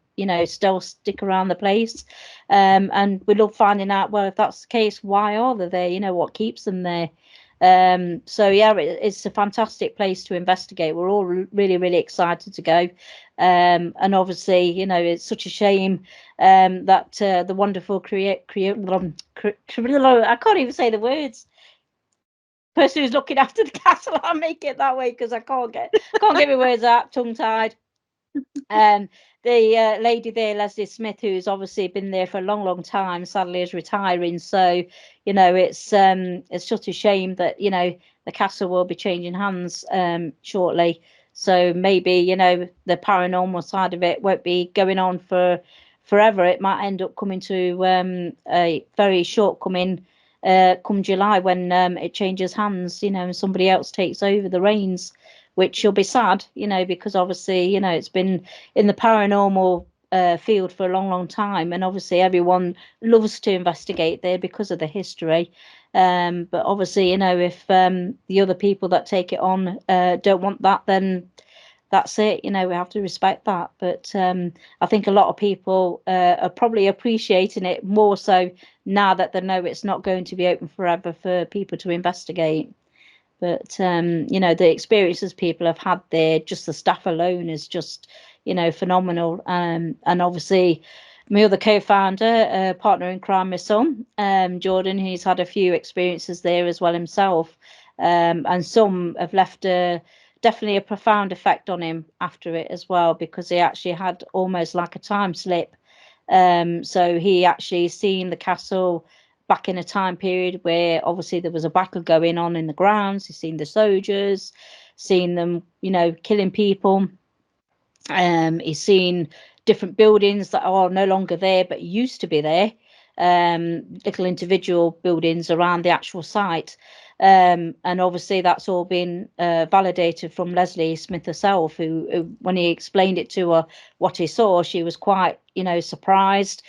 still stick around the place, and we love finding out, well, if that's the case, why are they there, what keeps them there. So yeah, it's a fantastic place to investigate. We're all really, really excited to go. And obviously, you know, it's such a shame that the wonderful I can't even say the words. Person who's looking after the castle, I'll make it that way because I can't get my words out, tongue tied. The lady there, Leslie Smith, who's obviously been there for a long, long time, sadly is retiring. So, you know, it's such a shame that, you know, the castle will be changing hands shortly. So maybe, you know, the paranormal side of it won't be going on for forever. It might end up coming to a very shortcoming come July when it changes hands, you know, and somebody else takes over the reins, which will be sad, you know, because obviously, you know, it's been in the paranormal field for a long, long time, and obviously everyone loves to investigate there because of the history. But obviously, you know, if the other people that take it on don't want that, then that's it. You know, we have to respect that. But I think a lot of people are probably appreciating it more so now that they know it's not going to be open forever for people to investigate. But you know, the experiences people have had there, just the staff alone is just, you know, phenomenal. And obviously my other co-founder, partner in crime, my son, Jordan, he's had a few experiences there as well himself. And some have left definitely a profound effect on him after it as well, because he actually had almost like a time slip. So he actually seen the castle back in a time period where obviously there was a battle going on in the grounds. He's seen the soldiers, seen them, you know, killing people. He's seen different buildings that are no longer there but used to be there. Little individual buildings around the actual site. And obviously that's all been validated from Leslie Smith herself, who when he explained it to her what he saw, she was quite, you know, surprised.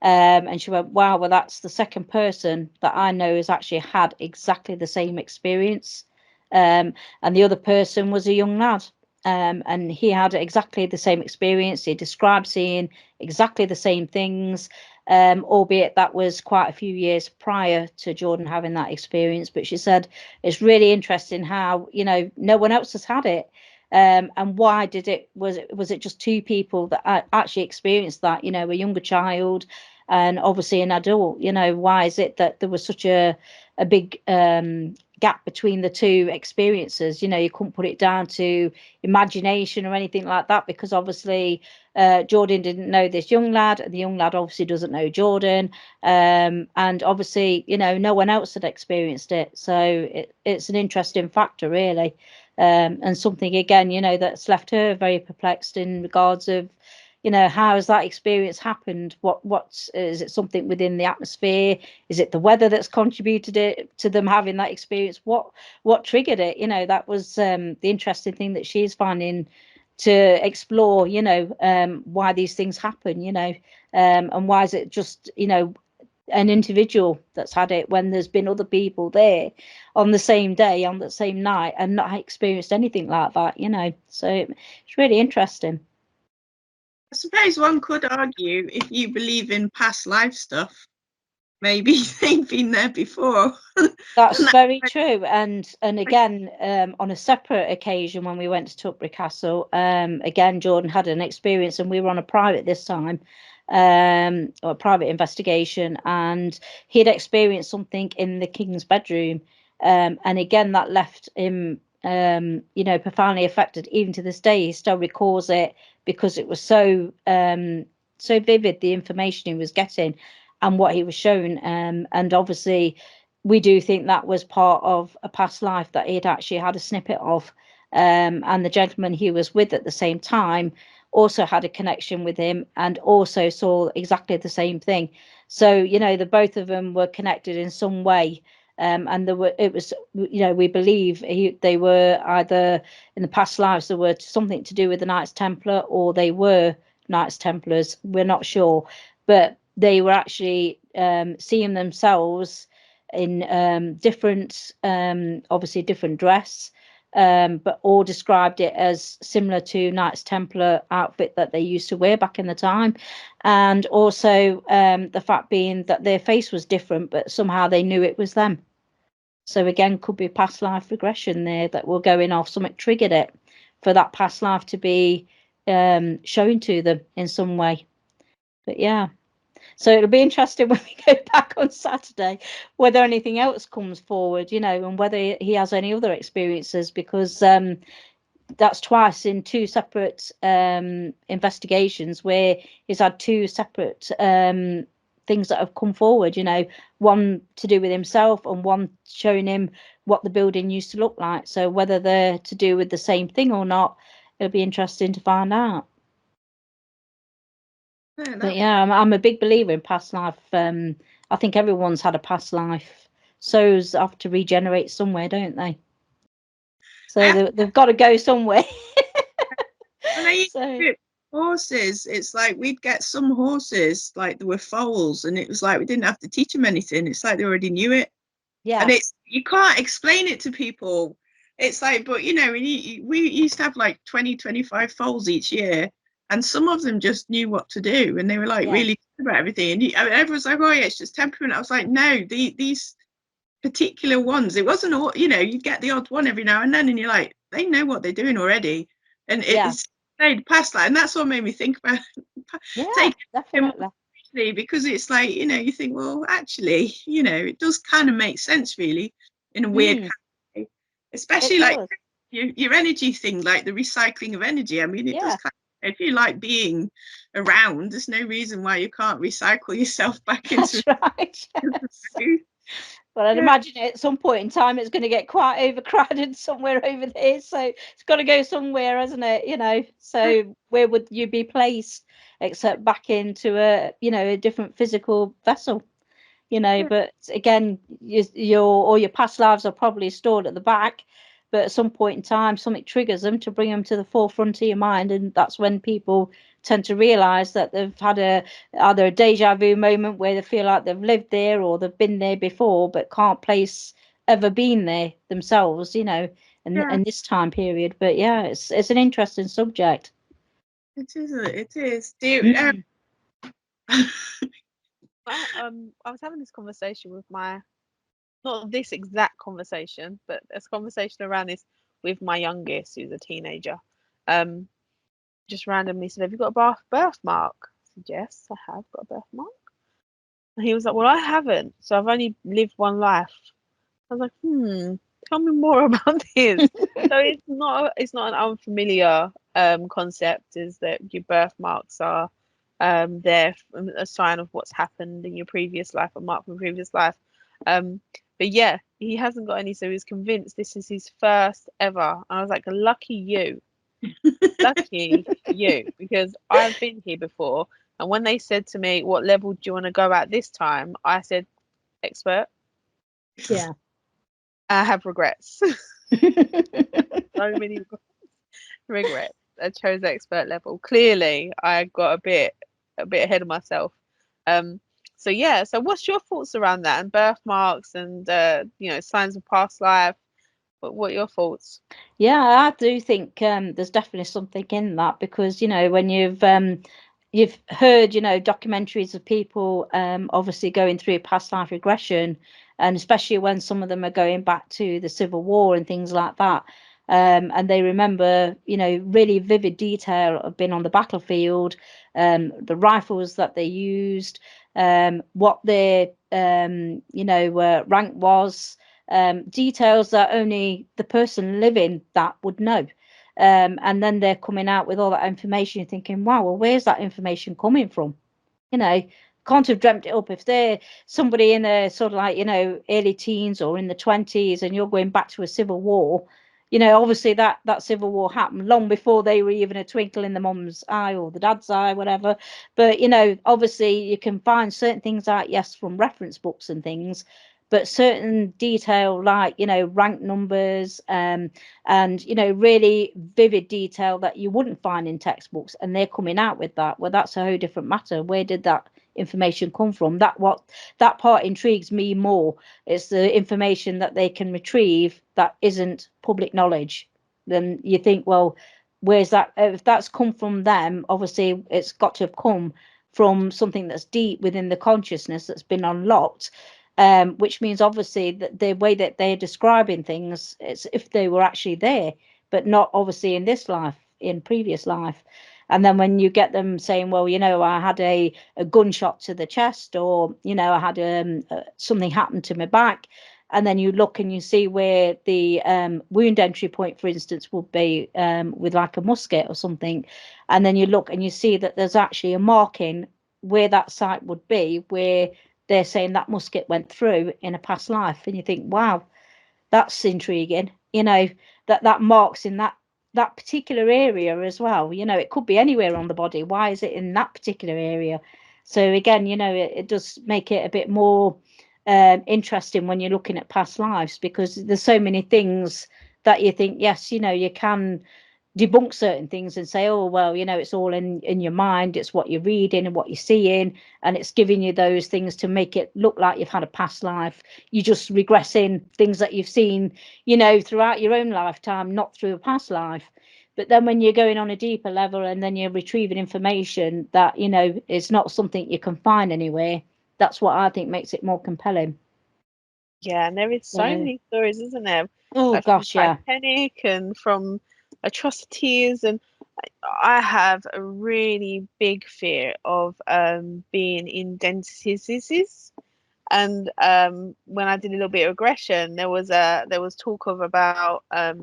And she went, wow, well, that's the second person that I know has actually had exactly the same experience. And the other person was a young lad. And he had exactly the same experience. He described seeing exactly the same things, albeit that was quite a few years prior to Jordan having that experience. But she said it's really interesting how, you know, no one else has had it. And why did it? Was it just two people that actually experienced that? You know, a younger child and obviously an adult. You know, why is it that there was such a big gap between the two experiences? You know, you couldn't put it down to imagination or anything like that, because obviously Jordan didn't know this young lad, and the young lad obviously doesn't know Jordan, and obviously, you know, no one else had experienced it. So it's an interesting factor, really, and something again, you know, that's left her very perplexed in regards of, you know, how has that experience happened? What's is it something within the atmosphere? Is it the weather that's contributed it to them having that experience? What triggered it? You know, that was the interesting thing that she's finding to explore, you know, why these things happen, you know, and why is it just, you know, an individual that's had it when there's been other people there on the same day, on the same night, and not experienced anything like that, you know. So it's really interesting. I suppose one could argue, if you believe in past life stuff, maybe they've been there before. That's very true. And again, on a separate occasion when we went to Tutbury Castle, again, Jordan had an experience, and we were on a private this time, or a private investigation, and he'd experienced something in the king's bedroom. And again, that left him, you know, profoundly affected. Even to this day, he still recalls it because it was so so vivid, the information he was getting and what he was shown. And obviously we do think that was part of a past life that he'd actually had a snippet of. And the gentleman he was with at the same time also had a connection with him and also saw exactly the same thing. So, you know, the both of them were connected in some way. And it was, you know, we believe they were either in the past lives, there were something to do with the Knights Templar, or they were Knights Templars. We're not sure, but they were actually seeing themselves in different, obviously different dress, but all described it as similar to Knights Templar outfit that they used to wear back in the time. And also the fact being that their face was different, but somehow they knew it was them. So again, could be past life regression there that we're going off. Something triggered it for that past life to be shown to them in some way. But yeah, so it'll be interesting when we go back on Saturday whether anything else comes forward, you know, and whether he has any other experiences, because that's twice in two separate investigations where he's had two separate things that have come forward, you know, one to do with himself and one showing him what the building used to look like. So whether they're to do with the same thing or not, it'll be interesting to find out. Yeah, But yeah, I'm a big believer in past life. I think everyone's had a past life. Souls have to regenerate somewhere, don't they? So they've got to go somewhere. When I used to do horses, it's like we'd get some horses, like there were foals, and it was like we didn't have to teach them anything. It's like they already knew it. Yeah. And you can't explain it to people. It's like, but you know, we used to have like 20, 25 foals each year, and some of them just knew what to do, and they were like really good about everything. And everyone's like, oh yeah, it's just temperament. I was like, no, these particular ones, it wasn't all, you know, you get the odd one every now and then, and you're like, they know what they're doing already. And it's stayed past that, and that's what made me think about definitely, because it's like, you know, you think, well, actually, you know, it does kind of make sense really in a weird kind of way, especially like your energy thing, like the recycling of energy. I mean, it does kind of, if you like being around, there's no reason why you can't recycle yourself back into Well, I'd imagine at some point in time it's going to get quite overcrowded somewhere over there, so it's got to go somewhere, hasn't it? You know, so where would you be placed except back into a, you know, a different physical vessel, you know? But again, all your past lives are probably stored at the back, but at some point in time something triggers them to bring them to the forefront of your mind, and that's when people tend to realize that they've had either a deja vu moment where they feel like they've lived there or they've been there before but can't place ever been there themselves, you know, in this time period. But yeah, it's an interesting subject. It is. I was having this conversation with not this exact conversation, but this conversation around this with my youngest, who's a teenager. Just randomly said, "Have you got a birthmark?" I said, "Yes, I have got a birthmark." And he was like, "Well, I haven't, so I've only lived one life." I was like, tell me more about this. So it's not an unfamiliar concept, is that your birthmarks are there, a sign of what's happened in your previous life, a mark from previous life. But yeah, he hasn't got any, so he's convinced this is his first ever. And I was like, lucky you. Lucky you, because I've been here before, and when they said to me, what level do you want to go at this time, I said expert. Yeah. I have regrets. So many regrets. I chose expert level. Clearly I got a bit ahead of myself. So yeah, so what's your thoughts around that, and birthmarks and you know, signs of past life? What are your thoughts? Yeah, I do think there's definitely something in that, because, you know, when you've heard, you know, documentaries of people obviously going through past life regression, and especially when some of them are going back to the Civil War and things like that, and they remember, you know, really vivid detail of being on the battlefield, the rifles that they used, what their you know, rank was. Details that only the person living that would know. And then they're coming out with all that information, thinking, wow, well, where's that information coming from? You know, can't have dreamt it up. If they're somebody in a sort of like, you know, early teens or in the 20s, and you're going back to a civil war, you know, obviously that civil war happened long before they were even a twinkle in the mum's eye or the dad's eye, whatever. But, you know, obviously you can find certain things out, yes, from reference books and things, but certain detail like, you know, rank numbers, and, you know, really vivid detail that you wouldn't find in textbooks, and they're coming out with that. Well, that's a whole different matter. Where did that information come from? That part intrigues me more. It's the information that they can retrieve that isn't public knowledge. Then you think, well, where's that? If that's come from them, obviously it's got to have come from something that's deep within the consciousness that's been unlocked. which means obviously that the way that they're describing things, it's if they were actually there, but not obviously in this life, in previous life. And then when you get them saying, well, you know, I had a gunshot to the chest, or, you know, I had something happened to my back. And then you look and you see where the wound entry point, for instance, would be with like a musket or something. And then you look and you see that there's actually a marking where that site would be, where they're saying that musket went through in a past life. And you think, wow, that's intriguing. You know, that marks in that particular area as well. You know, it could be anywhere on the body. Why is it in that particular area? So again, you know, it does make it a bit more interesting when you're looking at past lives, because there's so many things that you think, yes, you know, you can debunk certain things and say, oh, well, you know, it's all in your mind, it's what you're reading and what you're seeing, and it's giving you those things to make it look like you've had a past life. You're just regressing things that you've seen, you know, throughout your own lifetime, not through a past life. But then when you're going on a deeper level and then you're retrieving information that, you know, is not something you can find anywhere, that's what I think makes it more compelling. Yeah, and there is so many stories, isn't there? Oh Like from gosh, yeah. Titanic and from atrocities, and I have a really big fear of being in dentists. And when I did a little bit of regression, there was talk of about that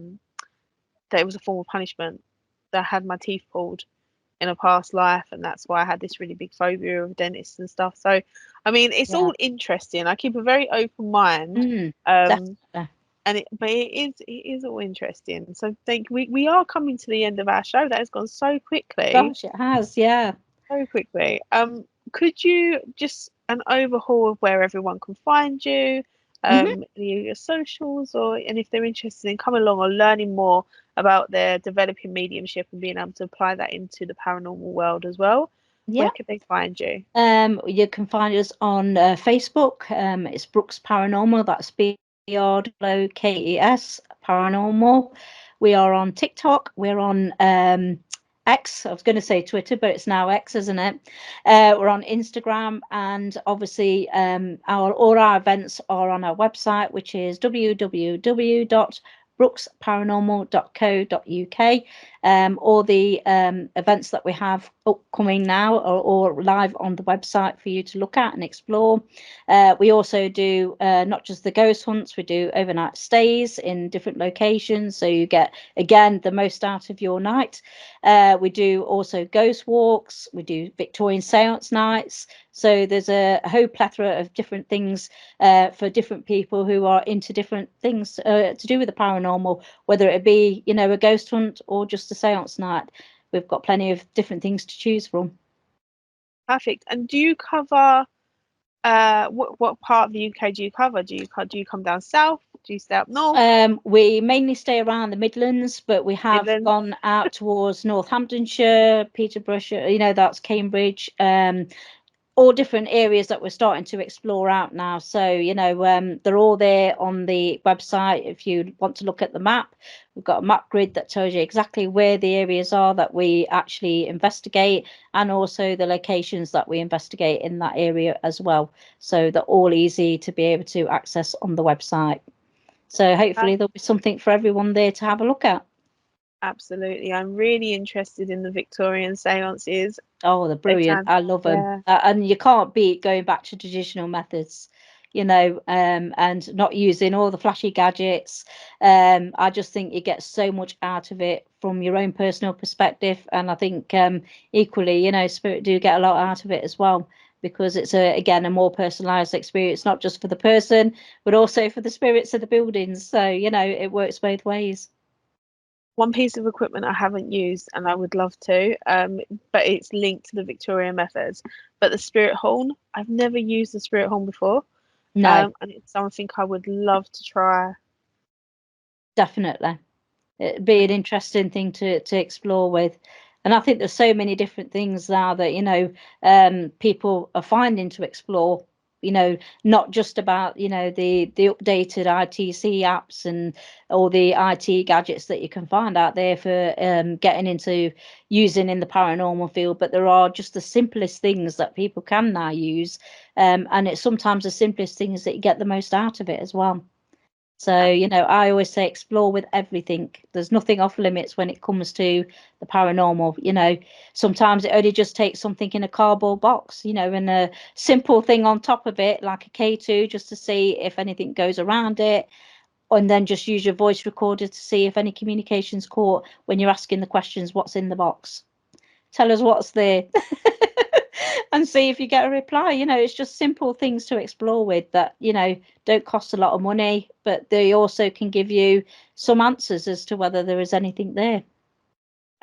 it was a form of punishment, that I had my teeth pulled in a past life, and that's why I had this really big phobia of dentists and stuff. So, I mean, it's all interesting. I keep a very open mind, Definitely. and but it is all interesting. So, we are coming to the end of our show. That has gone so quickly. Gosh, it has, yeah. So quickly. Could you just an overhaul of where everyone can find you, your socials, and if they're interested in coming along or learning more about their developing mediumship and being able to apply that into the paranormal world as well, where could they find you? You can find us on Facebook. It's Brookes Paranormal. That's BROOKES Paranormal. We are on TikTok. We're on X. I was going to say Twitter, but it's now X, isn't it? We're on Instagram, and obviously all our events are on our website, which is www.brookesparanormal.co.uk. All the events that we have upcoming now are all live on the website for you to look at and explore. We also do not just the ghost hunts, we do overnight stays in different locations, so you get, again, the most out of your night. We do also ghost walks, we do Victorian seance nights. So there's a whole plethora of different things for different people who are into different things to do with the paranormal, whether it be, you know, a ghost hunt or just a seance night. We've got plenty of different things to choose from. Perfect. And do you cover what part of the UK do you cover? Do you come down south? Do you stay up north? We mainly stay around the Midlands, but we have gone out towards Northamptonshire, Peterborough, you know, that's Cambridge, all different areas that we're starting to explore out now. So, you know, they're all there on the website. If you want to look at the map, we've got a map grid that tells you exactly where the areas are that we actually investigate, and also the locations that we investigate in that area as well. So they're all easy to be able to access on the website. So hopefully there'll be something for everyone there to have a look at. Absolutely. I'm really interested in the Victorian seances. Oh, they're brilliant. I love them. And you can't beat going back to traditional methods, you know, and not using all the flashy gadgets. I just think you get so much out of it from your own personal perspective. And I think equally, you know, spirit do get a lot out of it as well, because it's again a more personalized experience, not just for the person, but also for the spirits of the buildings. So, you know, it works both ways. One piece of equipment I haven't used and I would love to, but it's linked to the Victorian methods. But the spirit horn, I've never used the spirit horn before. No. And it's something I would love to try. Definitely. It'd be an interesting thing to explore with. And I think there's so many different things now that, you know, people are finding to explore, you know, not just about, you know, the updated ITC apps and all the IT gadgets that you can find out there for getting into using in the paranormal field, but there are just the simplest things that people can now use, and it's sometimes the simplest things that you get the most out of it as well. So, you know, I always say explore with everything. There's nothing off limits when it comes to the paranormal. You know, sometimes it only just takes something in a cardboard box, you know, and a simple thing on top of it, like a K2, just to see if anything goes around it. And then just use your voice recorder to see if any communication's caught when you're asking the questions, what's in the box? Tell us what's there. And see if you get a reply. You know, it's just simple things to explore with that, you know, don't cost a lot of money, but they also can give you some answers as to whether there is anything there.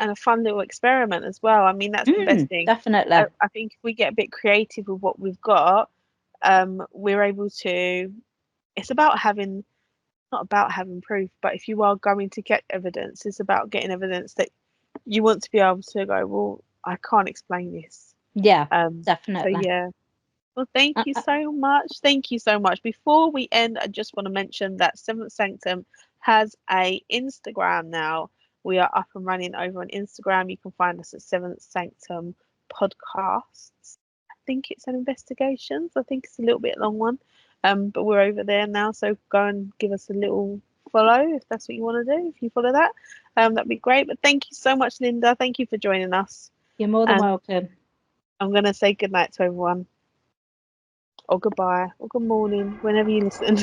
And a fun little experiment as well. I mean, that's the best thing. Definitely. I think if we get a bit creative with what we've got, we're able to, it's about having, not about having proof, but if you are going to get evidence, it's about getting evidence that you want to be able to go, well, I can't explain this. Yeah, So definitely. yeah. Well, thank you so much. Thank you so much. Before we end, I just want to mention that Seventh Sanctum has a Instagram now. We are up and running over on Instagram. You can find us at Seventh Sanctum Podcasts. I think it's an investigations. I think it's a little bit long one. But we're over there now, so go and give us a little follow if that's what you want to do. If you follow that, that'd be great. But thank you so much, Lynda. Thank you for joining us. You're more than welcome. I'm gonna say good night to everyone, or goodbye, or good morning, whenever you listen.